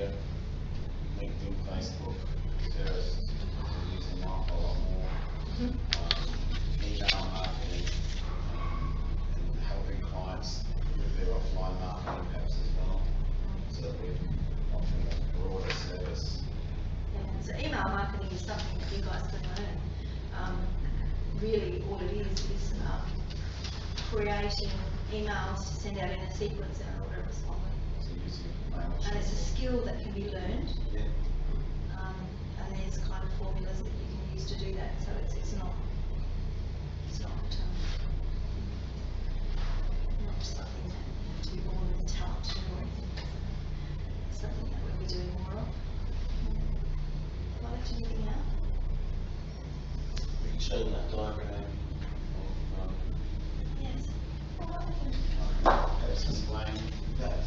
media, LinkedIn, Facebook, Pinterest, we're using one a lot more, email marketing, and helping clients with their offline marketing perhaps as well, so that we're offering a broader service. Yeah, so email marketing is something that you guys can learn. Really, all it is creating emails to send out in a sequence and order responding. So using mail. And it's a skill that can be learned. Yeah. And there's kind of formulas that you can use to do that. So it's not something that you have to be born with talent to do or anything. It's something that we'll be doing more of. Have I left anything out? We can show them that diagram of Yes. perhaps explain that.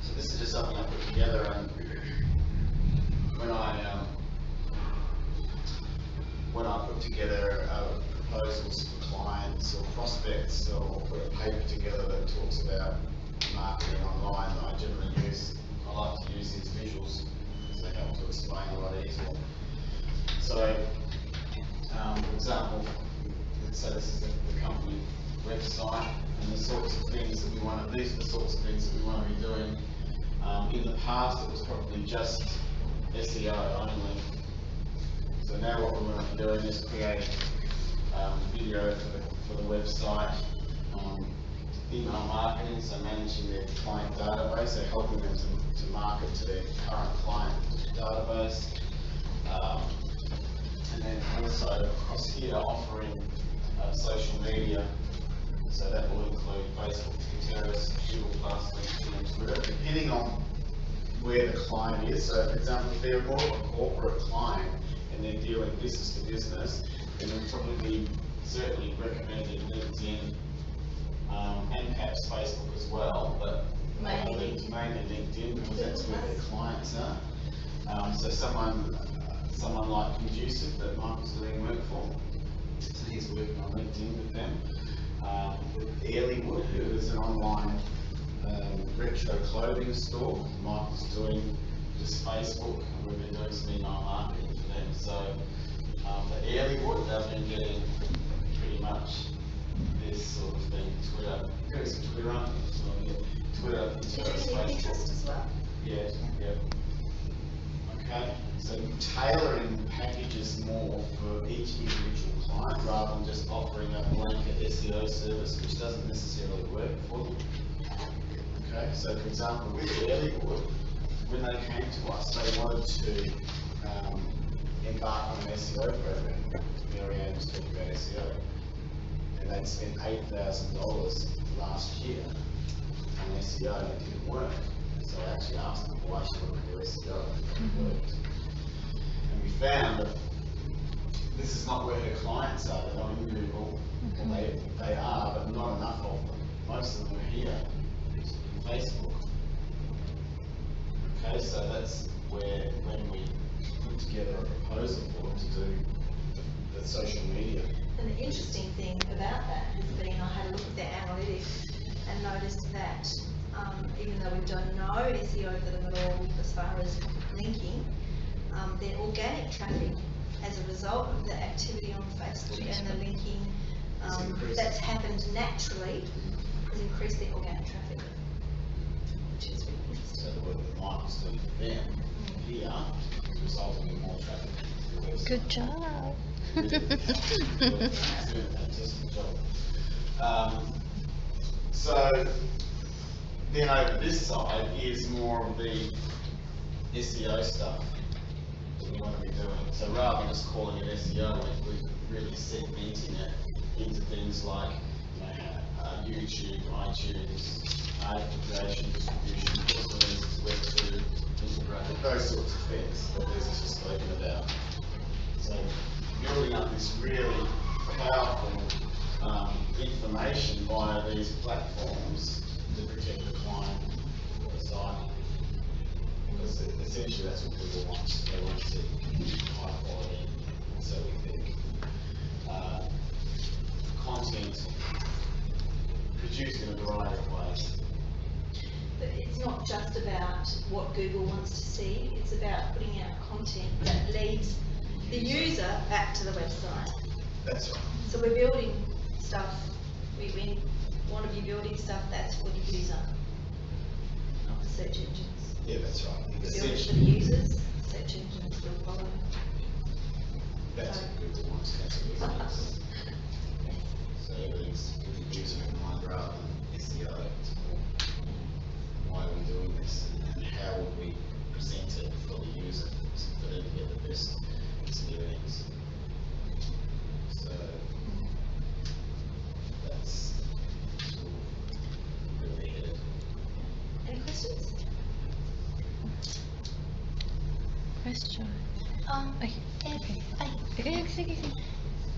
So this is just something I put together, and when I put together proposals for clients or prospects, or put a paper together that talks about marketing online, that I generally use, I like to use these visuals because they help to explain a lot easier. So, for example, let's say this is the company website, and the sorts of things that we want to, these are the sorts of things that we want to be doing. In the past, it was probably just SEO only. So now what we want to be doing is create video for the website, email marketing, so managing their client database, so helping them to market to their current client database. And then also across here offering social media, so that will include Facebook, Pinterest, Google+, LinkedIn and Twitter, depending on where the client is. So for example, if they're more of a corporate client and they're dealing business to business, then we'll probably be certainly recommending LinkedIn and perhaps Facebook as well, but mainly LinkedIn because that's where their clients are. So someone like Conducive that Michael's doing work for, so he's working on LinkedIn with them. With Airlywood, who is an online retro clothing store, Michael's doing just Facebook, and we've been doing some email marketing for them. So for Airlywood, they've been getting pretty much this sort of thing, Twitter, there is some Twitter on it, so yeah, Twitter, Pinterest, Facebook. As well? Yeah, yeah. Okay, so tailoring packages more for each individual client rather than just offering a blanket SEO service, which doesn't necessarily work for them. Okay, so for example, with Airlywood, when they came to us, they wanted to embark on an SEO program. Marianne was talking about SEO. And they'd spent $8,000 last year on SEO and it didn't work. So I actually asked them why she wanted to do SEO and it worked. And we found that this is not where her clients are. They're not in Google. Well, they are, but not enough of them. Most of them are here in Facebook. Okay, so that's where when we put together a proposal for them to do the social media. And the interesting thing about that has been I had a look at their analytics and noticed that even though we've done no SEO for them at all as far as linking, their organic traffic as a result of the activity on Facebook and the linking that's happened naturally has increased their organic traffic, which is really interesting. So the work that Michael's doing for them here is resulting in more traffic to the website. Good job. Fantastic job. So then over this side is more of the SEO stuff that we want to be doing. So rather than just calling it SEO, we're really segmenting it into things like YouTube, iTunes, article creation, distribution, Web2, infographic, those sorts of things that Liz has just spoken about. So building up this really powerful information via these platforms to protect the client or the site. because essentially that's what people want. They want to see high quality, and so we think content produced in a variety of ways. But it's not just about what Google wants to see, it's about putting out content that leads the user back to the website. That's right. So we're building stuff, we want to be building stuff that's for the user, not the search engines. Yeah, that's right. Build it for the Essentially, users, search engines will follow. that's what Google wants. That's what Google wants. So everything's with the user in mind rather than SEO. It's more, why are we doing this and how would we present it for the user for them to get the best experience. So that's really headed. Any questions? Question. If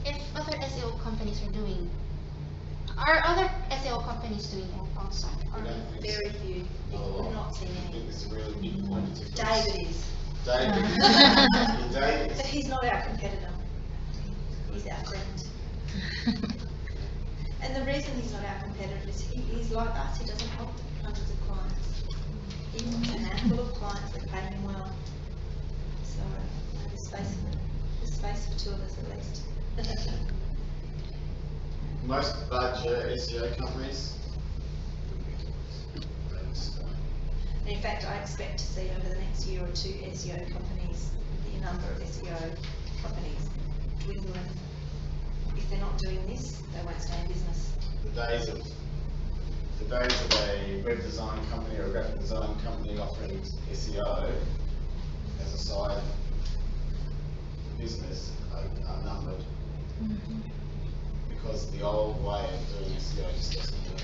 if other SEO companies are doing, are other SEO companies doing it also? We don't think Very so. few, Not a lot. we've not seen I think any. there's a really big point of difference. David is, David. Yeah, David. but he's not our competitor, he's our friend. And the reason he's not our competitor is he's like us, he doesn't want hundreds of clients. He wants a handful of clients that pay him well. So there's space for two of us at least. Most larger SEO companies. And in fact, I expect to see over the next year or two SEO companies, the number of SEO companies dwindling. If they're not doing this, they won't stay in business. The days of a web design company or a graphic design company offering SEO as a side business are numbered. Because the old way of doing SEO just doesn't work.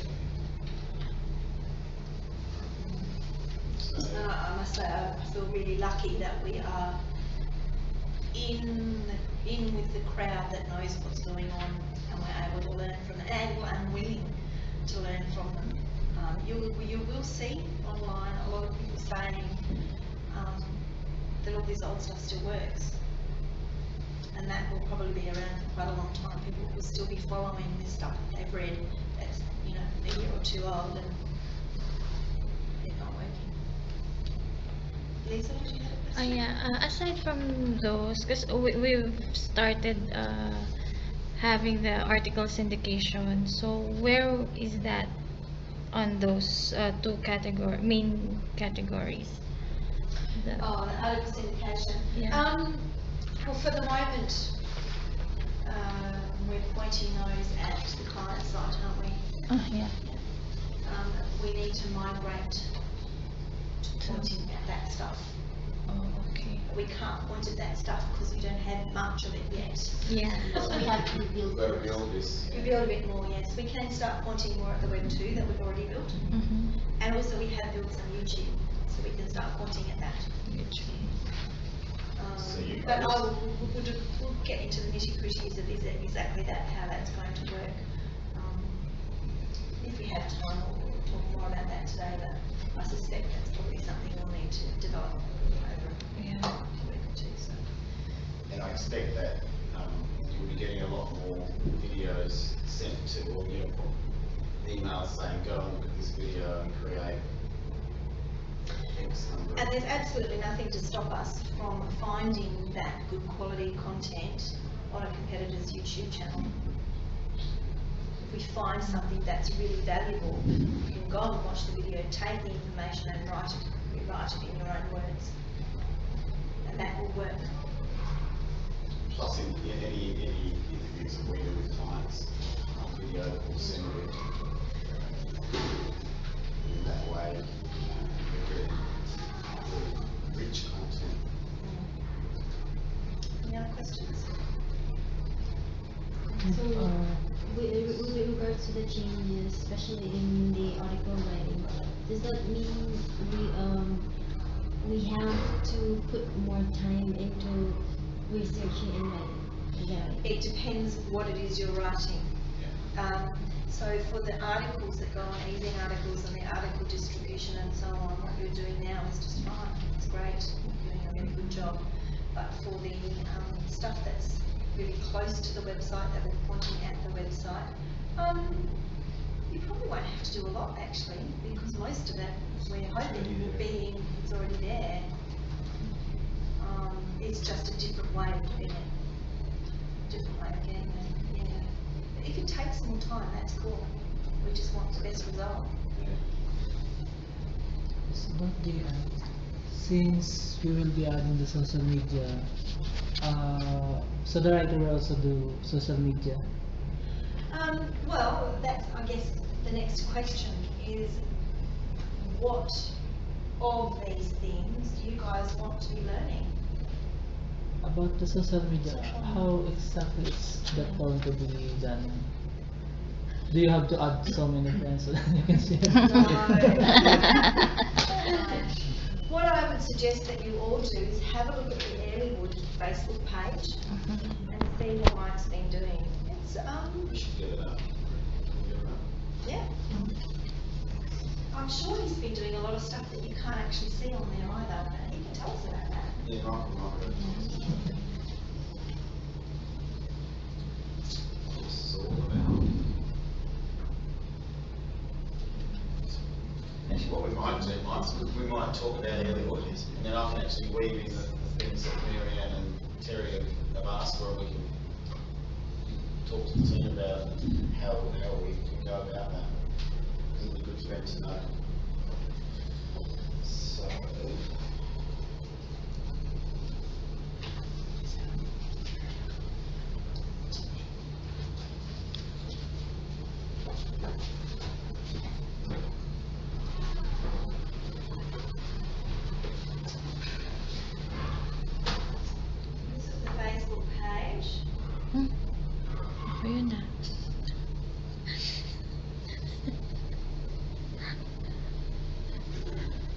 So, And I must say, I feel really lucky that we are in with the crowd that knows what's going on, and we're able to learn from it, and we're willing to learn from them. You will see online a lot of people saying that all this old stuff still works, and that will probably be around for quite a long time. People will still be following this stuff that they've read that's a year or two old, and it's not working. Lisa, did you have a question? Yeah, aside from those, because we've started having the article syndication, so where is that on those two main categories? The- Oh, the article syndication. Yeah. Well, for the moment, we're pointing those at the client site, aren't we? Yeah. We need to migrate to pointing at that stuff. Oh, okay. We can't point at that stuff because we don't have much of it yet. Yeah. So we have to we've build. got to build this. We build a bit more, yes. We can start pointing more at the Web 2 that we've already built. And also we have built some YouTube, so we can start pointing at that. So you But guys- we'll get into the nitty-gritties of exactly that, how that's going to work. If we have time, we'll talk more about that today, but I suspect that's probably something we'll need to develop over a week or two. So. And I expect that you'll be getting a lot more videos sent to, or emails saying, go and look at this video and create X number. And there's absolutely nothing to stop us from finding that good quality content on a competitor's YouTube channel. If we find something that's really valuable, you can go and watch the video, take the information and rewrite it in your own words. And that will work. Plus, in any interviews that we do with clients, video will send you in that way, we're getting really rich content. Any other questions? So, with regards to the changes, especially in the article writing, does that mean we have to put more time into researching and writing? Yeah. It depends what it is you're writing. So for the articles that go on easing articles and the article distribution and so on, what you're doing now is just fine. It's great. You're doing a really good job. But for the stuff that's really close to the website, that we're pointing at the website, you probably won't have to do a lot actually, because most of that we're hoping will be it's already there. It's just a different way of doing it. Different way of getting it. Yeah. But if it takes more time, that's cool. We just want the best result. But since we will be adding the social media, so the writer will also do social media. Well, that's I guess the next question is, what of these things do you guys want to be learning? About the social media, how exactly is that going to be done? Do you have to add so many friends so that you can see it? What I would suggest that you all do is have a look at the Airlywood Facebook page and see what Mike's been doing. It's We should get it up. yeah. I'm sure he's been doing a lot of stuff that you can't actually see on there either. He can tell us about that. Yeah, right. It's all about. Actually, what we might do, we might talk about Airlywood, and then I can actually weave in the things that Marianne and Terry have asked for, and we can talk to the team about it and how we can go about that. It'd be good for them to know. So. This is the Facebook page. Ayun na.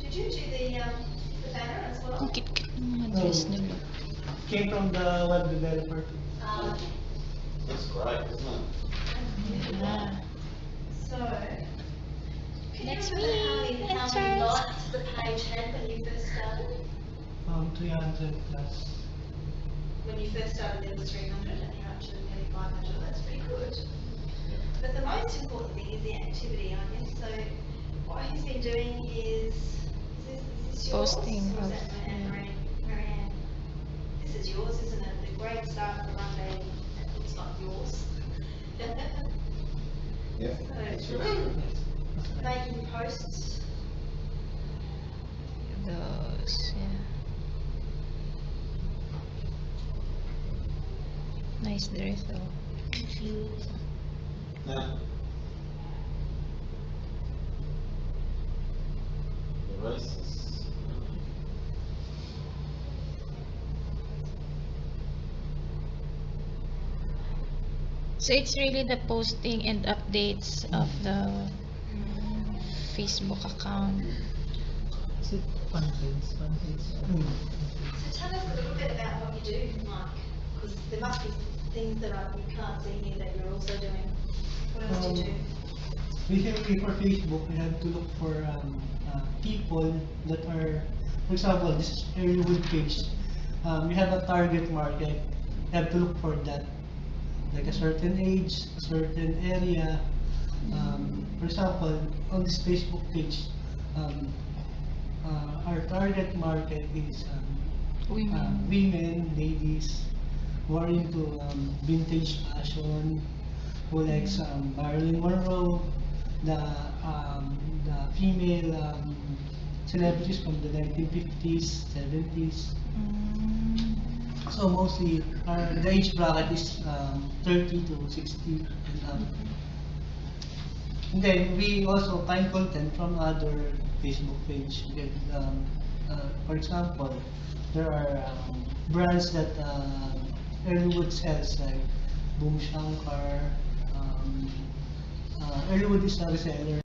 Did you do the banner as well? Ang cute-cute ng mga dress nila. Came from the web developer. That's great, isn't it? Yeah. So, can That's you remember me. how That's many right. likes the page had when you first started? 300 plus. When you first started, there was 300, and you're up to nearly 500. That's pretty good. But the most important thing is the activity, I guess. So, what he's been doing is this yours? Posting Or is of- that Marianne? This is yours, isn't it? The great start for Monday. That looks like yours. Yeah. So, making posts. Those, yeah. Nice dress though. Now, the races. So it's really the posting and updates of the Facebook account. Is it fun page? So tell us a little bit about what you do, Mike, because there must be things that you can't see here that you're also doing. What else do you do? Basically, for Facebook, we have to look for people that are, for example, this is Airlywood page. We have a target market. You have to look for that, like a certain age, a certain area. For example, on this Facebook page, our target market is women, ladies who are into vintage fashion, who likes Marilyn Monroe, the female celebrities from the 1950s, 70s. So mostly the age bracket is 30 to 60 and up. And then we also find content from other Facebook page. For example, there are brands that Airlywood sells, like Boom Shankar. Airlywood is a reseller.